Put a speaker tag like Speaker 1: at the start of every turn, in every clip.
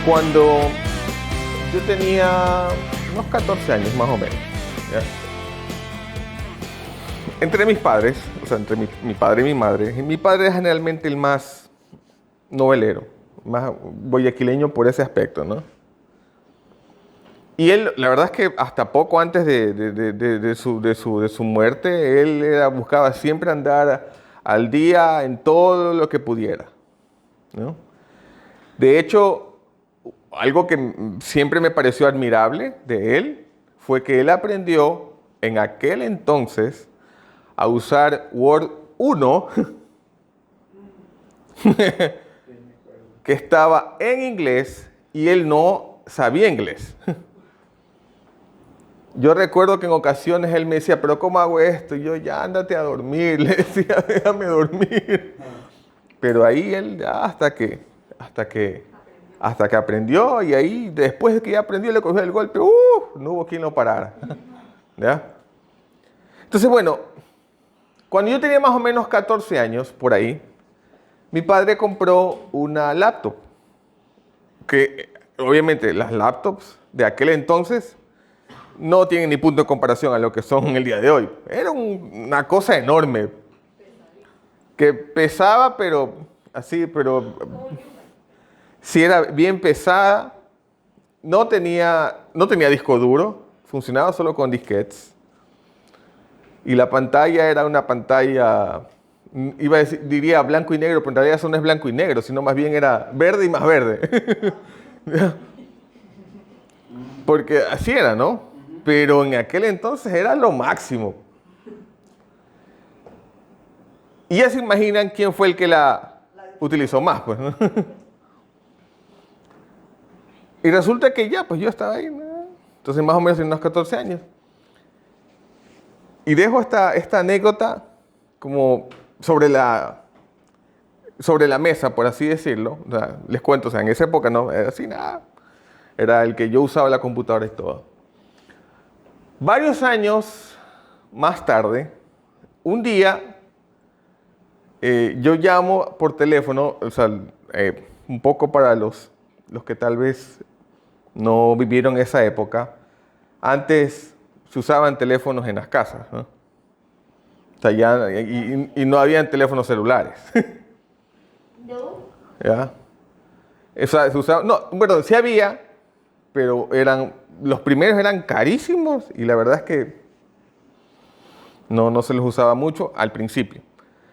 Speaker 1: Cuando yo tenía unos 14 años más o menos, ¿ya? Entre mis padres, o sea, entre mi padre y mi padre es generalmente el más novelero, más guayaquileño por ese aspecto, ¿no? Y él, la verdad es que hasta poco antes de su muerte, buscaba siempre andar al día en todo lo que pudiera, ¿no? De hecho, algo que siempre me pareció admirable de él fue que él aprendió en aquel entonces a usar Word 1 que estaba en inglés y él no sabía inglés. Yo recuerdo que en ocasiones él me decía, pero ¿cómo hago esto? Y yo, ya ándate a dormir, le decía, déjame dormir. Pero ahí él, hasta que aprendió, y ahí después de que ya aprendió le cogió el golpe, no hubo quien lo parara. ¿Ya? Entonces, bueno, cuando yo tenía más o menos 14 años, por ahí, mi padre compró una laptop, que obviamente las laptops de aquel entonces no tienen ni punto de comparación a lo que son el día de hoy. Era una cosa enorme, que pesaba, pero sí era bien pesada, no tenía disco duro, funcionaba solo con disquetes. Y la pantalla era una pantalla, diría blanco y negro, pero en realidad eso no es blanco y negro, sino más bien era verde y más verde. Porque así era, ¿no? Pero en aquel entonces era lo máximo. Y ya se imaginan quién fue el que la utilizó más, pues, ¿no? Y resulta que ya, pues yo estaba ahí, ¿no? Entonces más o menos en unos 14 años. Y dejo esta anécdota como sobre la mesa, por así decirlo. O sea, les cuento, o sea, en esa época no era así nada. Era el que yo usaba la computadora y todo. Varios años más tarde, un día, yo llamo por teléfono, o sea, un poco para los que tal vez no vivieron esa época. Antes se usaban teléfonos en las casas, ¿no? O sea, y no habían teléfonos celulares.
Speaker 2: No.
Speaker 1: ¿Ya? O sea, se usaba, no, bueno, sí había, pero los primeros eran carísimos y la verdad es que no se los usaba mucho al principio.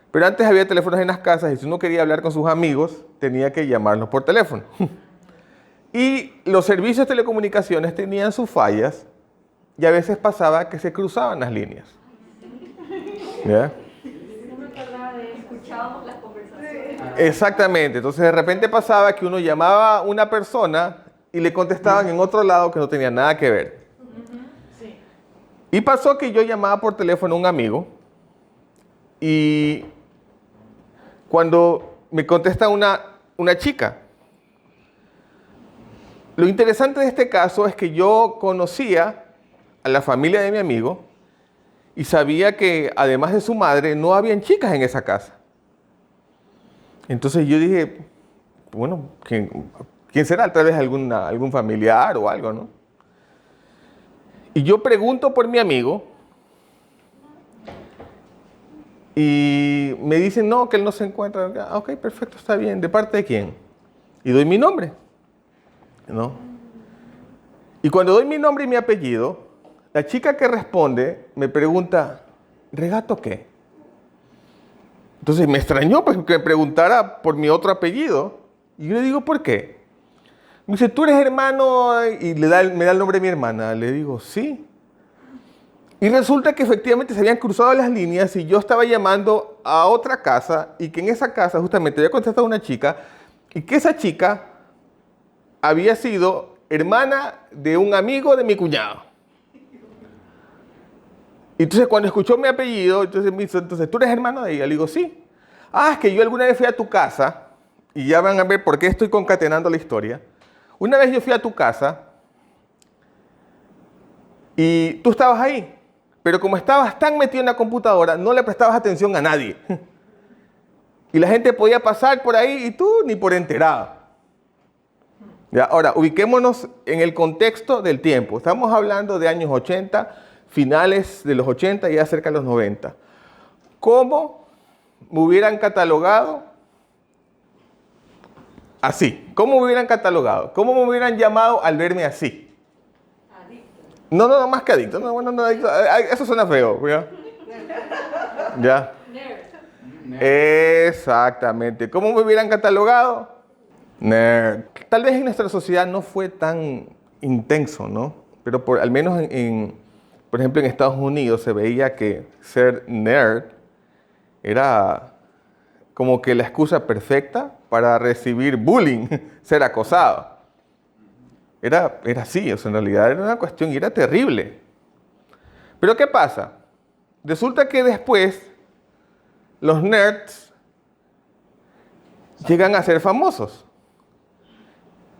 Speaker 1: Pero antes había teléfonos en las casas y si uno quería hablar con sus amigos, tenía que llamarlos por teléfono. Y los servicios de telecomunicaciones tenían sus fallas y a veces pasaba que se cruzaban las líneas. ¿Ya?
Speaker 2: No me acordaba de eso. Escuchábamos las conversaciones.
Speaker 1: Exactamente. Entonces de repente pasaba que uno llamaba a una persona y le contestaban en otro lado que no tenía nada que ver.
Speaker 2: Sí.
Speaker 1: Y pasó que yo llamaba por teléfono a un amigo y cuando me contesta una chica. Lo interesante de este caso es que yo conocía a la familia de mi amigo y sabía que además de su madre no habían chicas en esa casa. Entonces yo dije, bueno, ¿quién será? Tal vez algún familiar o algo, ¿no? Y yo pregunto por mi amigo y me dicen, no, que él no se encuentra. Ah, ok, perfecto, está bien. ¿De parte de quién? Y doy mi nombre, ¿no? Y cuando doy mi nombre y mi apellido, la chica que responde me pregunta, ¿Regato qué? Entonces me extrañó pues, que me preguntara por mi otro apellido. Y yo le digo, ¿por qué? Me dice, ¿tú eres hermano? Y me da el nombre de mi hermana. Le digo, sí. Y resulta que efectivamente se habían cruzado las líneas y yo estaba llamando a otra casa y que en esa casa justamente había contestado una chica y que esa chica había sido hermana de un amigo de mi cuñado. Y entonces cuando escuchó mi apellido, entonces me dice, entonces, ¿tú eres hermano de ella? Le digo, sí. Ah, es que yo alguna vez fui a tu casa, y ya van a ver por qué estoy concatenando la historia. Una vez yo fui a tu casa, y tú estabas ahí, pero como estabas tan metido en la computadora, no le prestabas atención a nadie. Y la gente podía pasar por ahí y tú ni por enterado. Ya, ahora, ubiquémonos en el contexto del tiempo. Estamos hablando de años 80, finales de los 80 y ya cerca de los 90. ¿Cómo me hubieran catalogado así? ¿Cómo me hubieran catalogado? ¿Cómo me hubieran llamado al verme así?
Speaker 2: Adicto.
Speaker 1: No, más que adicto. No, bueno, no, adicto. Eso suena feo. ¿Ya? ¿Ya?
Speaker 2: Nerd.
Speaker 1: Exactamente. ¿Cómo me hubieran catalogado? Nerd. Tal vez en nuestra sociedad no fue tan intenso, ¿no? Pero al menos por ejemplo, en Estados Unidos se veía que ser nerd era como que la excusa perfecta para recibir bullying, ser acosado. Era así, o sea, en realidad era una cuestión y era terrible. Pero ¿qué pasa? Resulta que después los nerds llegan a ser famosos.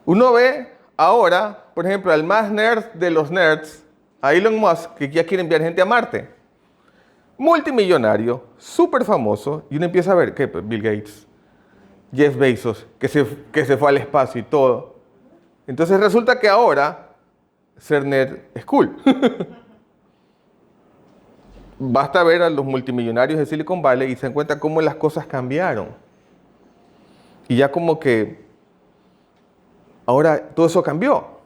Speaker 1: Uno ve ahora, por ejemplo, al más nerd de los nerds, a Elon Musk, que ya quiere enviar gente a Marte. Multimillonario, súper famoso, y uno empieza a ver, ¿qué? Pues Bill Gates, Jeff Bezos, que se fue al espacio y todo. Entonces resulta que ahora ser nerd es cool. Basta ver a los multimillonarios de Silicon Valley y se dan cuenta cómo las cosas cambiaron. Y ya como que ahora todo eso cambió.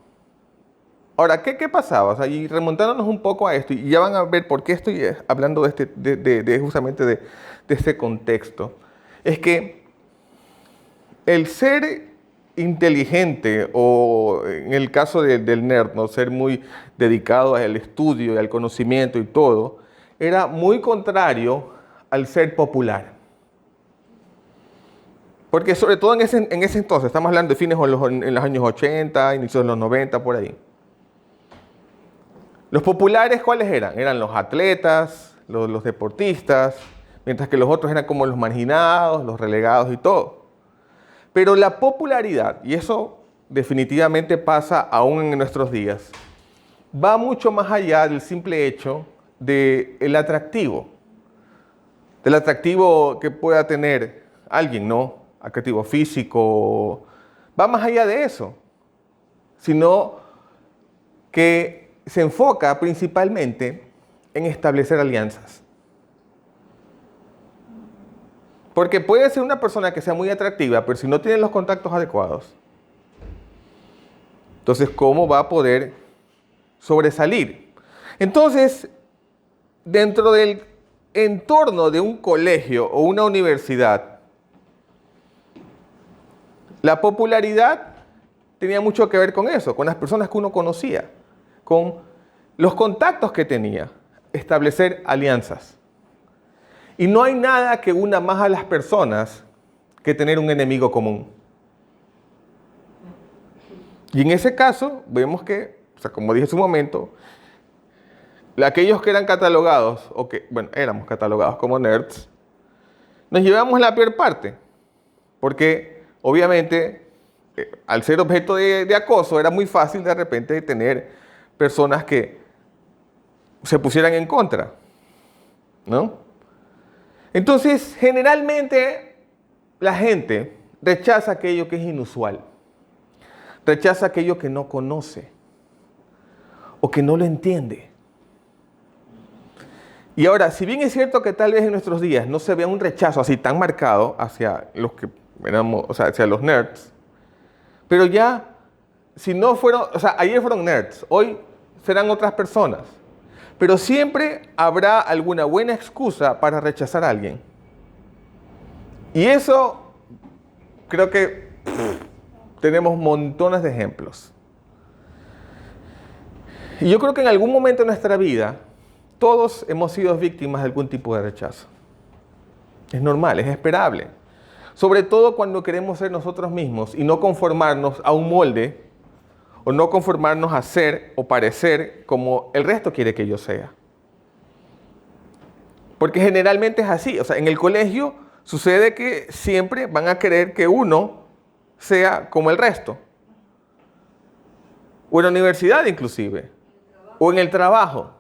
Speaker 1: Ahora, ¿qué pasaba? O sea, y remontándonos un poco a esto, y ya van a ver por qué estoy hablando justamente de este contexto, es que el ser inteligente, o en el caso del nerd, ¿no? Ser muy dedicado al estudio y al conocimiento y todo, era muy contrario al ser popular. Porque sobre todo en ese entonces, estamos hablando de fines en los años 80, inicios de los 90, por ahí. Los populares, ¿cuáles eran? Eran los atletas, los deportistas, mientras que los otros eran como los marginados, los relegados y todo. Pero la popularidad, y eso definitivamente pasa aún en nuestros días, va mucho más allá del simple hecho del atractivo. Del atractivo que pueda tener alguien, ¿no? Atractivo físico, va más allá de eso, sino que se enfoca principalmente en establecer alianzas. Porque puede ser una persona que sea muy atractiva, pero si no tiene los contactos adecuados, entonces, ¿cómo va a poder sobresalir? Entonces, dentro del entorno de un colegio o una universidad, la popularidad tenía mucho que ver con eso, con las personas que uno conocía, con los contactos que tenía, establecer alianzas. Y no hay nada que una más a las personas que tener un enemigo común. Y en ese caso, vemos que, o sea, como dije hace un momento, aquellos que eran catalogados, o que, bueno, éramos catalogados como nerds, nos llevamos la peor parte. Porque, obviamente, al ser objeto de acoso, era muy fácil de repente tener personas que se pusieran en contra, ¿no? Entonces, generalmente, la gente rechaza aquello que es inusual. Rechaza aquello que no conoce o que no lo entiende. Y ahora, si bien es cierto que tal vez en nuestros días no se vea un rechazo así tan marcado hacia los que éramos, o sea, hacia los nerds, pero ya, si no fueron, o sea, ayer fueron nerds, hoy serán otras personas, pero siempre habrá alguna buena excusa para rechazar a alguien. Y eso creo que tenemos montones de ejemplos. Y yo creo que en algún momento de nuestra vida, todos hemos sido víctimas de algún tipo de rechazo. Es normal, es esperable. Sobre todo cuando queremos ser nosotros mismos y no conformarnos a un molde, o no conformarnos a ser o parecer como el resto quiere que yo sea. Porque generalmente es así. O sea, en el colegio sucede que siempre van a querer que uno sea como el resto. O en la universidad inclusive. O en el trabajo.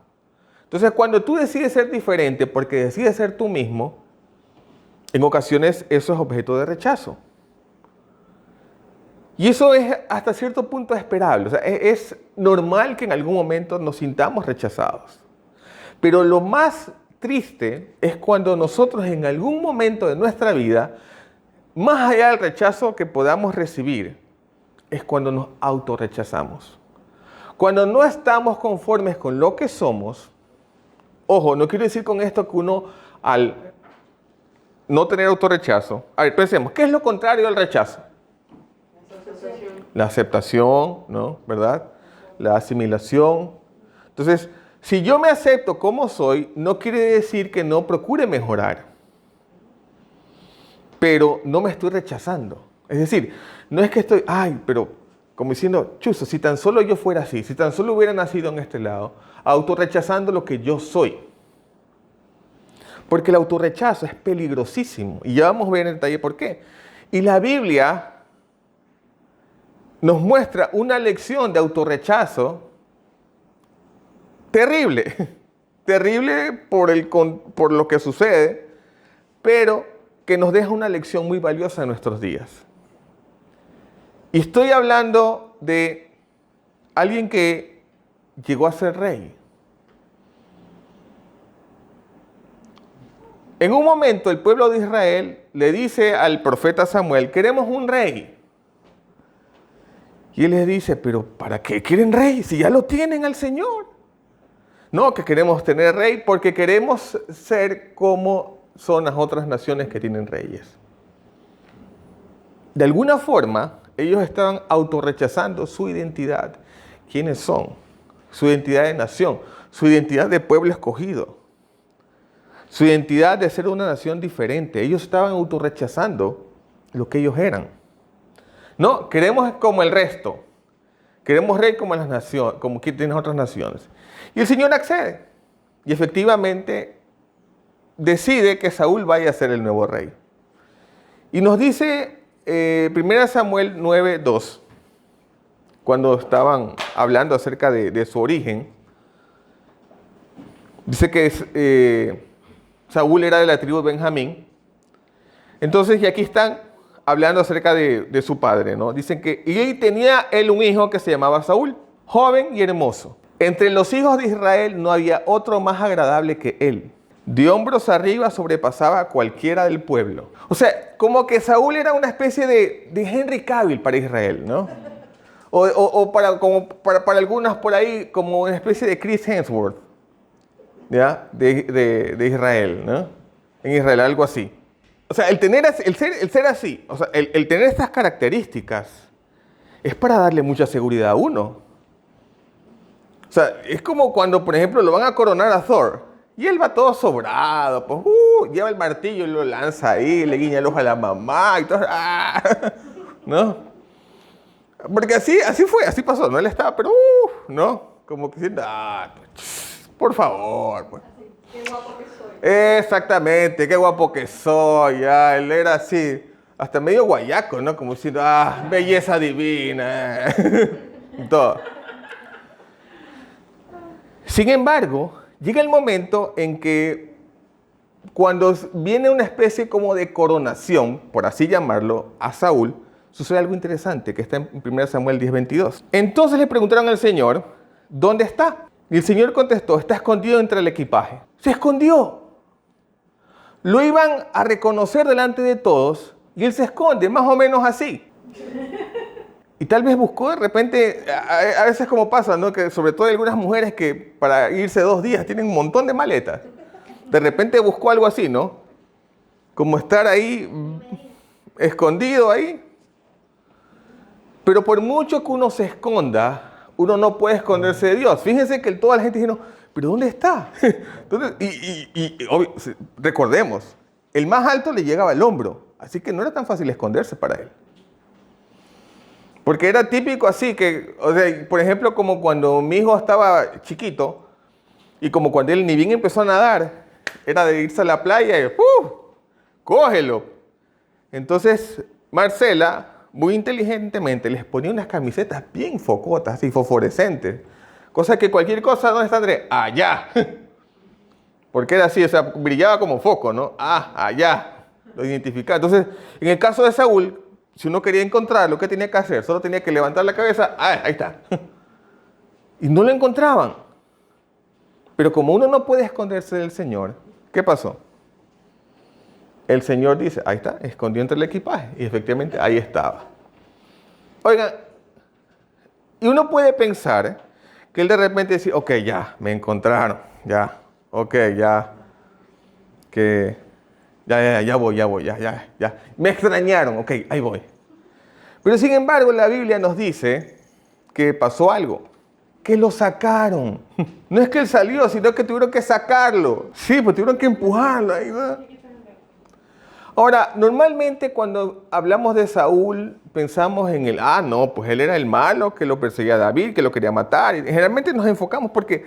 Speaker 1: Entonces, cuando tú decides ser diferente porque decides ser tú mismo, en ocasiones eso es objeto de rechazo. Y eso es hasta cierto punto esperable. O sea, es normal que en algún momento nos sintamos rechazados. Pero lo más triste es cuando nosotros en algún momento de nuestra vida, más allá del rechazo que podamos recibir, es cuando nos autorrechazamos. Cuando no estamos conformes con lo que somos, ojo, no quiero decir con esto que uno al no tener autorrechazo. A ver, pensemos, ¿qué es lo contrario al rechazo? La aceptación, ¿no? ¿Verdad? La asimilación. Entonces, si yo me acepto como soy, no quiere decir que no procure mejorar. Pero no me estoy rechazando. Es decir, no es que estoy, ay, pero como diciendo, chuzo, si tan solo yo fuera así, si tan solo hubiera nacido en este lado, autorrechazando lo que yo soy. Porque el autorrechazo es peligrosísimo. Y ya vamos a ver en detalle por qué. Y la Biblia nos muestra una lección de autorrechazo terrible. Terrible por lo que sucede, pero que nos deja una lección muy valiosa en nuestros días. Y estoy hablando de alguien que llegó a ser rey. En un momento el pueblo de Israel le dice al profeta Samuel, queremos un rey. Y él les dice, pero ¿para qué quieren rey si ya lo tienen al Señor? No, que queremos tener rey porque queremos ser como son las otras naciones que tienen reyes. De alguna forma, ellos estaban autorrechazando su identidad. ¿Quiénes son? Su identidad de nación, su identidad de pueblo escogido, su identidad de ser una nación diferente. Ellos estaban autorrechazando lo que ellos eran. No, queremos como el resto. Queremos rey como las naciones, como que tienen otras naciones. Y el Señor accede. Y efectivamente decide que Saúl vaya a ser el nuevo rey. Y nos dice 1 Samuel 9:2, cuando estaban hablando acerca de su origen, dice que Saúl era de la tribu de Benjamín. Entonces, y aquí están hablando acerca de su padre, ¿no? Dicen que y tenía él un hijo que se llamaba Saúl, joven y hermoso. Entre los hijos de Israel no había otro más agradable que él. De hombros arriba sobrepasaba a cualquiera del pueblo. O sea, como que Saúl era una especie de Henry Cavill para Israel, ¿no? O para algunos por ahí, como una especie de Chris Hemsworth, ¿ya? De Israel, ¿no? En Israel, algo así. O sea, el ser así, o sea, el tener estas características es para darle mucha seguridad a uno. O sea, es como cuando, por ejemplo, lo van a coronar a Thor. Y él va todo sobrado, pues, lleva el martillo y lo lanza ahí, le guiña el ojo a la mamá y todo. ¡Ah! ¿No? Porque así fue, así pasó, ¿no? Él estaba, pero, ¿no? Como que diciendo, por favor, pues.
Speaker 2: Qué guapo que soy.
Speaker 1: Exactamente, qué guapo que soy. Ya, él era así, hasta medio guayaco, ¿no? Como diciendo, belleza divina. Y todo. Sin embargo, llega el momento en que cuando viene una especie como de coronación, por así llamarlo, a Saúl, sucede algo interesante que está en 1 Samuel 10:22. Entonces le preguntaron al Señor, ¿dónde está? Y el Señor contestó, está escondido entre el equipaje. Se escondió. Lo iban a reconocer delante de todos y él se esconde, más o menos así. Y tal vez buscó de repente, a veces como pasa, ¿no? Que sobre todo hay algunas mujeres que para irse 2 días tienen un montón de maletas. De repente buscó algo así, ¿no? Como estar ahí, escondido ahí. Pero por mucho que uno se esconda, uno no puede esconderse de Dios. Fíjense que toda la gente dice, ¿pero dónde está? Recordemos, el más alto le llegaba al hombro, así que no era tan fácil esconderse para él. Porque era típico así que, o sea, por ejemplo, como cuando mi hijo estaba chiquito y como cuando él ni bien empezó a nadar, era de irse a la playa y ¡cógelo! Entonces, Marcela, muy inteligentemente, les ponía unas camisetas bien focotas y fosforescentes. Cosa que cualquier cosa, ¿dónde está Andrés? Allá. Porque era así, o sea, brillaba como foco, ¿no? Allá. Lo identificaba. Entonces, en el caso de Saúl, si uno quería encontrarlo, ¿qué tenía que hacer? Solo tenía que levantar la cabeza, ahí está. Y no lo encontraban. Pero como uno no puede esconderse del Señor, ¿qué pasó? El Señor dice, ahí está, escondió entre el equipaje. Y efectivamente ahí estaba. Oigan, y uno puede pensar que él de repente dice, ok, ya, me encontraron, ya, ok, ya, que ya voy, ya. Me extrañaron, ok, ahí voy. Pero sin embargo, la Biblia nos dice que pasó algo, que lo sacaron. No es que él salió, sino que tuvieron que sacarlo. Sí, pues tuvieron que empujarlo, ahí va. Ahora, normalmente cuando hablamos de Saúl, pensamos en el, no, pues él era el malo que lo perseguía a David, que lo quería matar. Y generalmente nos enfocamos porque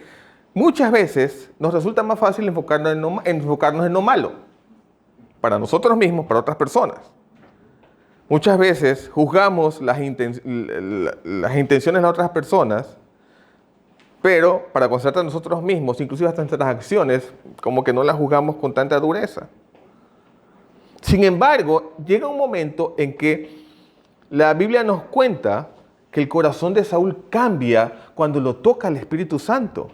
Speaker 1: muchas veces nos resulta más fácil enfocarnos en lo malo. Para nosotros mismos, para otras personas. Muchas veces juzgamos las intenciones de las otras personas, pero para concentrarnos en nosotros mismos, inclusive hasta nuestras acciones, como que no las juzgamos con tanta dureza. Sin embargo, llega un momento en que la Biblia nos cuenta que el corazón de Saúl cambia cuando lo toca el Espíritu Santo.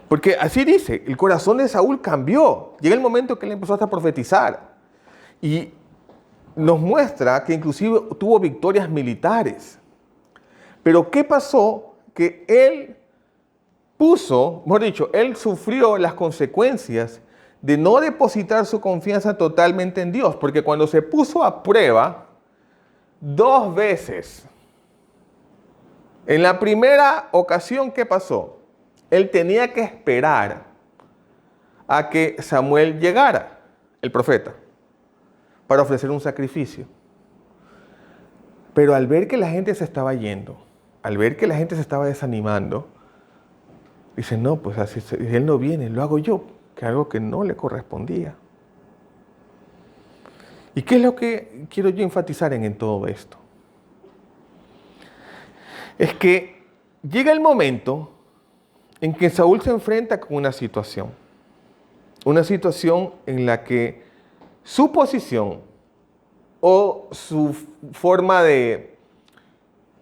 Speaker 1: Porque así dice, el corazón de Saúl cambió. Llega el momento que él empezó hasta a profetizar. Y nos muestra que inclusive tuvo victorias militares. Pero ¿qué pasó? Que él él sufrió las consecuencias de no depositar su confianza totalmente en Dios. Porque cuando se puso a prueba 2 veces, en la primera ocasión, ¿qué pasó? Él tenía que esperar a que Samuel llegara, el profeta, para ofrecer un sacrificio. Pero al ver que la gente se estaba yendo, al ver que la gente se estaba desanimando, dice, no, pues así, si él no viene, lo hago yo, que algo que no le correspondía. ¿Y qué es lo que quiero yo enfatizar en todo esto? Es que llega el momento en que Saúl se enfrenta con una situación en la que su posición o su forma de,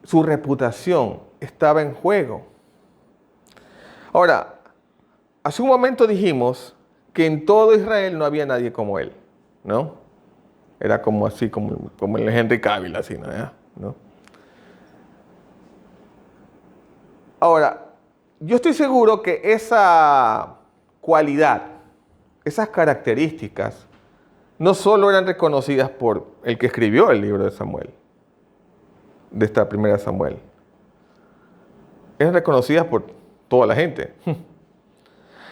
Speaker 1: su reputación estaba en juego. Ahora, hace un momento dijimos que en todo Israel no había nadie como él, ¿no? Era como así, como el Henry Cavill, así, ¿no? Ahora, yo estoy seguro que esa cualidad, esas características, no solo eran reconocidas por el que escribió el libro de Samuel, de esta primera Samuel, eran reconocidas por toda la gente.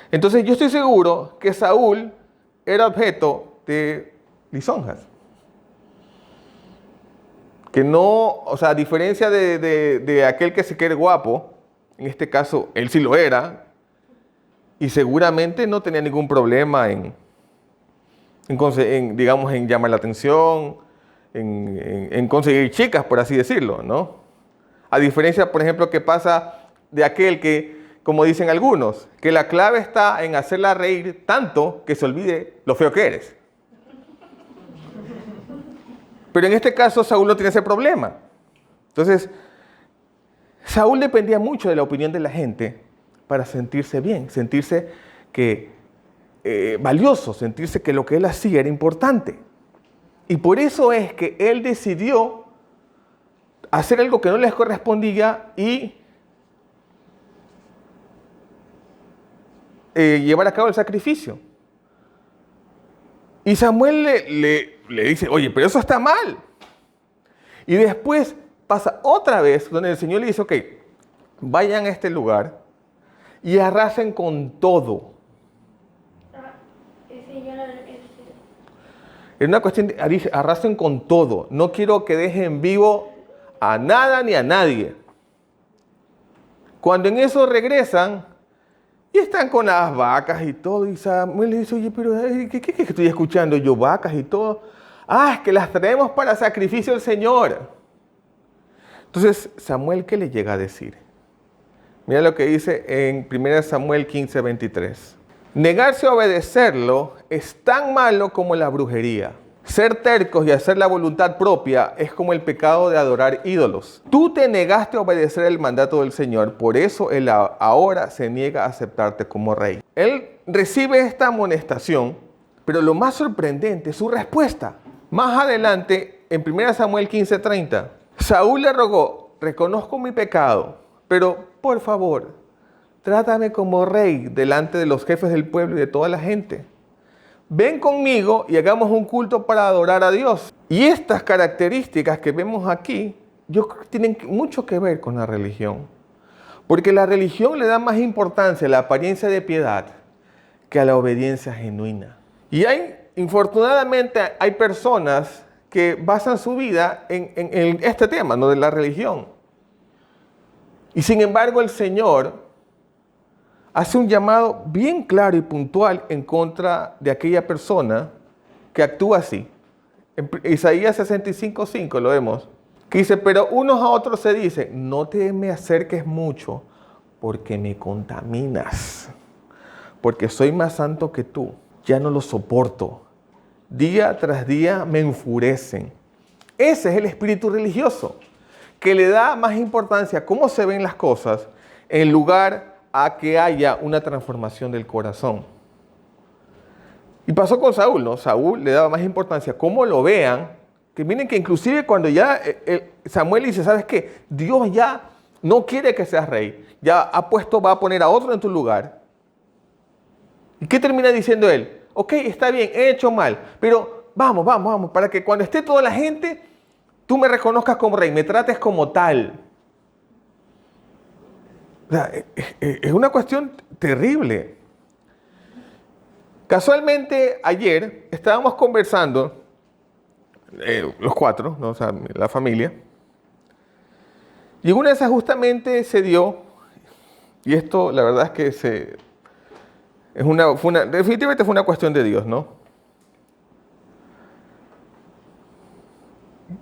Speaker 1: Entonces yo estoy seguro que Saúl era objeto de lisonjas. Que no, o sea, a diferencia de aquel que se quiere guapo, en este caso él sí lo era, y seguramente no tenía ningún problema en llamar la atención, en conseguir chicas, por así decirlo, ¿no? A diferencia, por ejemplo, que pasa de aquel que, como dicen algunos, que la clave está en hacerla reír tanto que se olvide lo feo que eres. Pero en este caso Saúl no tiene ese problema. Entonces, Saúl dependía mucho de la opinión de la gente para sentirse bien, sentirse valioso, sentirse que lo que él hacía era importante. Y por eso es que él decidió hacer algo que no les correspondía y llevar a cabo el sacrificio. Y Samuel le dice, oye, pero eso está mal. Y después pasa otra vez donde el Señor le dice, ok, vayan a este lugar y arrasen con todo. Es una cuestión de, dice, arrasen con todo. No quiero que dejen vivo a nada ni a nadie. Cuando en eso regresan y están con las vacas y todo, y Samuel le dice, oye, pero ¿qué estoy escuchando yo? Vacas y todo. Es que las traemos para sacrificio al Señor. Entonces, Samuel, ¿qué le llega a decir? Mira lo que dice en 1 Samuel 15:23. Negarse a obedecerlo es tan malo como la brujería. Ser tercos y hacer la voluntad propia es como el pecado de adorar ídolos. Tú te negaste a obedecer el mandato del Señor, por eso Él ahora se niega a aceptarte como rey. Él recibe esta amonestación, pero lo más sorprendente es su respuesta. Más adelante, en 1 Samuel 15:30, Saúl le rogó, reconozco mi pecado, pero por favor, trátame como rey delante de los jefes del pueblo y de toda la gente. Ven conmigo y hagamos un culto para adorar a Dios. Y estas características que vemos aquí, yo creo que tienen mucho que ver con la religión. Porque la religión le da más importancia a la apariencia de piedad que a la obediencia genuina. Y infortunadamente, hay personas que basan su vida en este tema, ¿no?, de la religión. Y sin embargo, el Señor hace un llamado bien claro y puntual en contra de aquella persona que actúa así. En Isaías 65:5 lo vemos, que dice, pero unos a otros se dicen, no te me acerques mucho porque me contaminas, porque soy más santo que tú, ya no lo soporto. Día tras día me enfurecen. Ese es el espíritu religioso, que le da más importancia a cómo se ven las cosas en lugar a que haya una transformación del corazón. Y pasó con Saúl, ¿no? Saúl le daba más importancia a cómo lo vean, que miren que inclusive cuando ya Samuel dice, ¿sabes qué? Dios ya no quiere que seas rey, ya va a poner a otro en tu lugar. ¿Y qué termina diciendo él? Ok, está bien, he hecho mal, pero vamos, para que cuando esté toda la gente, tú me reconozcas como rey, me trates como tal. O sea, es una cuestión terrible. Casualmente, ayer estábamos conversando, los cuatro, ¿no? O sea, la familia, y una de esas justamente se dio, y esto la verdad es que definitivamente fue una cuestión de Dios, ¿no?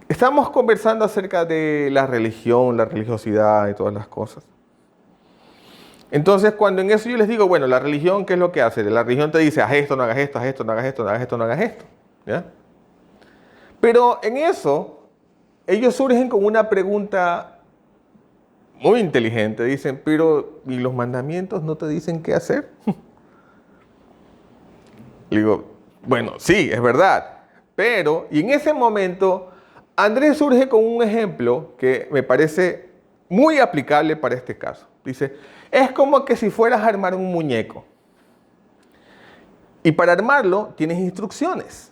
Speaker 1: Estábamos conversando acerca de la religión, la religiosidad y todas las cosas. Entonces, cuando en eso yo les digo, bueno, la religión, ¿qué es lo que hace? La religión te dice, haz esto, no hagas esto, haz esto, no hagas esto, no hagas esto, no hagas esto. ¿Ya? Pero en eso, ellos surgen con una pregunta muy inteligente. Dicen, pero ¿y los mandamientos no te dicen qué hacer? Le digo, bueno, sí, es verdad. Pero, y en ese momento, Andrés surge con un ejemplo que me parece muy aplicable para este caso. Dice, es como que si fueras a armar un muñeco. Y para armarlo tienes instrucciones.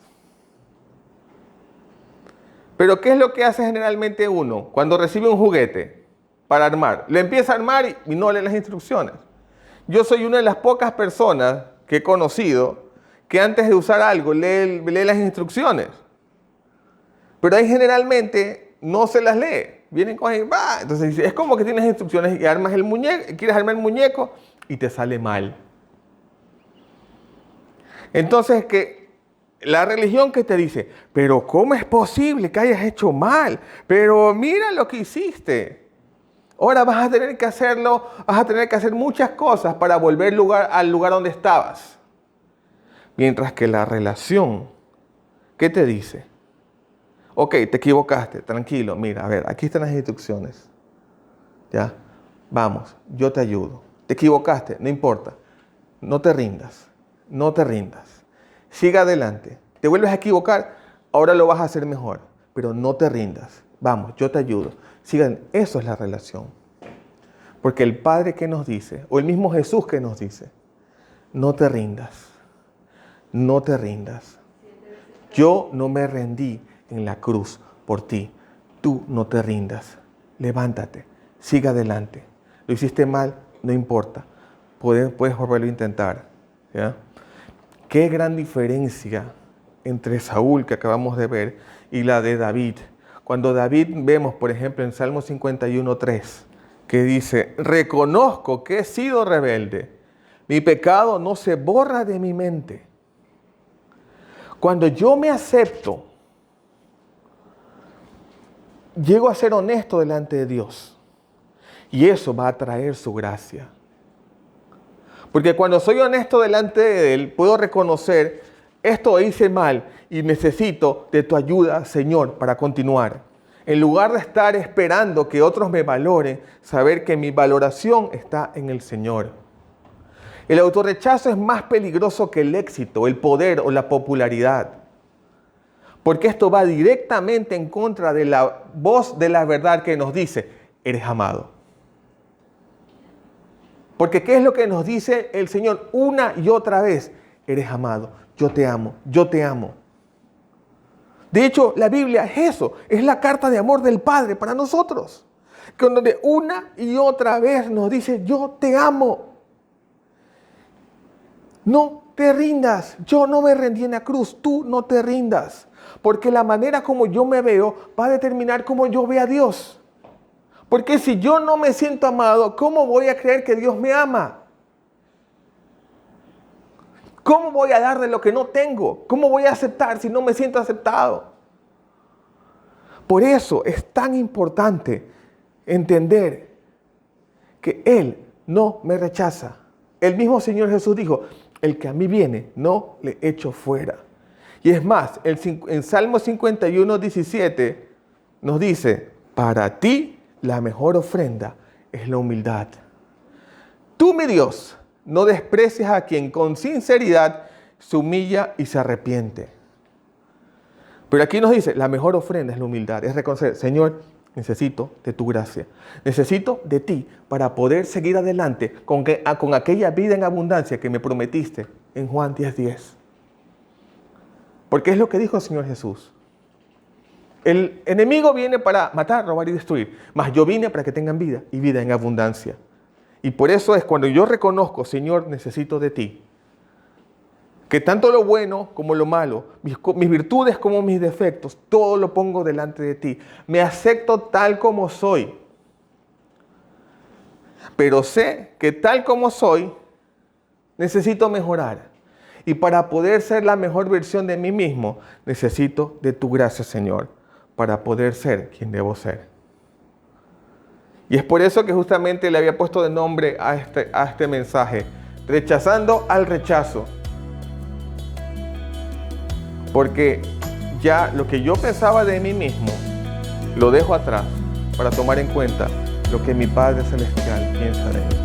Speaker 1: Pero ¿qué es lo que hace generalmente uno cuando recibe un juguete para armar? Lo empieza a armar y no lee las instrucciones. Yo soy una de las pocas personas que he conocido que antes de usar algo lee las instrucciones. Pero ahí generalmente no se las lee. Vienen con él, va. Entonces es como que tienes instrucciones y armas el muñeco, quieres armar el muñeco y te sale mal. Entonces que la religión que te dice, pero ¿cómo es posible que hayas hecho mal? Pero mira lo que hiciste. Ahora vas a tener que hacerlo, vas a tener que hacer muchas cosas para volver al lugar donde estabas. Mientras que la relación, ¿qué te dice? Ok, te equivocaste, tranquilo, mira, a ver, aquí están las instrucciones. Ya, vamos, yo te ayudo. Te equivocaste, no importa. No te rindas, no te rindas. Siga adelante. Te vuelves a equivocar, ahora lo vas a hacer mejor. Pero no te rindas. Vamos, yo te ayudo. Sigan, eso es la relación. Porque el Padre que nos dice, o el mismo Jesús que nos dice, no te rindas, no te rindas. Yo no me rendí en la cruz por ti. Tú no te rindas. Levántate, siga adelante. Lo hiciste mal, no importa. Puedes volverlo a intentar. ¿Ya? Qué gran diferencia entre Saúl, que acabamos de ver, y la de David. Cuando David vemos, por ejemplo, en Salmo 51:3, que dice, reconozco que he sido rebelde. Mi pecado no se borra de mi mente. Cuando yo me acepto, llego a ser honesto delante de Dios. Y eso va a traer su gracia. Porque cuando soy honesto delante de Él, puedo reconocer esto hice mal y necesito de tu ayuda, Señor, para continuar. En lugar de estar esperando que otros me valoren, saber que mi valoración está en el Señor. El autorrechazo es más peligroso que el éxito, el poder o la popularidad. Porque esto va directamente en contra de la voz de la verdad que nos dice, eres amado. Porque ¿qué es lo que nos dice el Señor una y otra vez? Eres amado, yo te amo, yo te amo. De hecho, la Biblia es eso, es la carta de amor del Padre para nosotros. Que donde una y otra vez nos dice, yo te amo. No te rindas, yo no me rendí en la cruz, tú no te rindas. Porque la manera como yo me veo va a determinar cómo yo veo a Dios. Porque si yo no me siento amado, ¿cómo voy a creer que Dios me ama? ¿Cómo voy a dar de lo que no tengo? ¿Cómo voy a aceptar si no me siento aceptado? Por eso es tan importante entender que Él no me rechaza. El mismo Señor Jesús dijo, el que a mí viene, no le echo fuera. Y es más, en Salmo 51, 17 nos dice, para ti la mejor ofrenda es la humildad. Tú, mi Dios, no desprecias a quien con sinceridad se humilla y se arrepiente. Pero aquí nos dice, la mejor ofrenda es la humildad. Es reconocer, Señor, necesito de tu gracia. Necesito de ti para poder seguir adelante con aquella vida en abundancia que me prometiste en Juan 10:10. Porque es lo que dijo el Señor Jesús. El enemigo viene para matar, robar y destruir. Mas yo vine para que tengan vida y vida en abundancia. Y por eso es cuando yo reconozco, Señor, necesito de ti. Que tanto lo bueno como lo malo, mis virtudes como mis defectos, todo lo pongo delante de ti. Me acepto tal como soy. Pero sé que tal como soy, necesito mejorar. Y para poder ser la mejor versión de mí mismo, necesito de tu gracia, Señor, para poder ser quien debo ser. Y es por eso que justamente le había puesto de nombre a este mensaje, rechazando al rechazo. Porque ya lo que yo pensaba de mí mismo, lo dejo atrás para tomar en cuenta lo que mi Padre Celestial piensa de mí.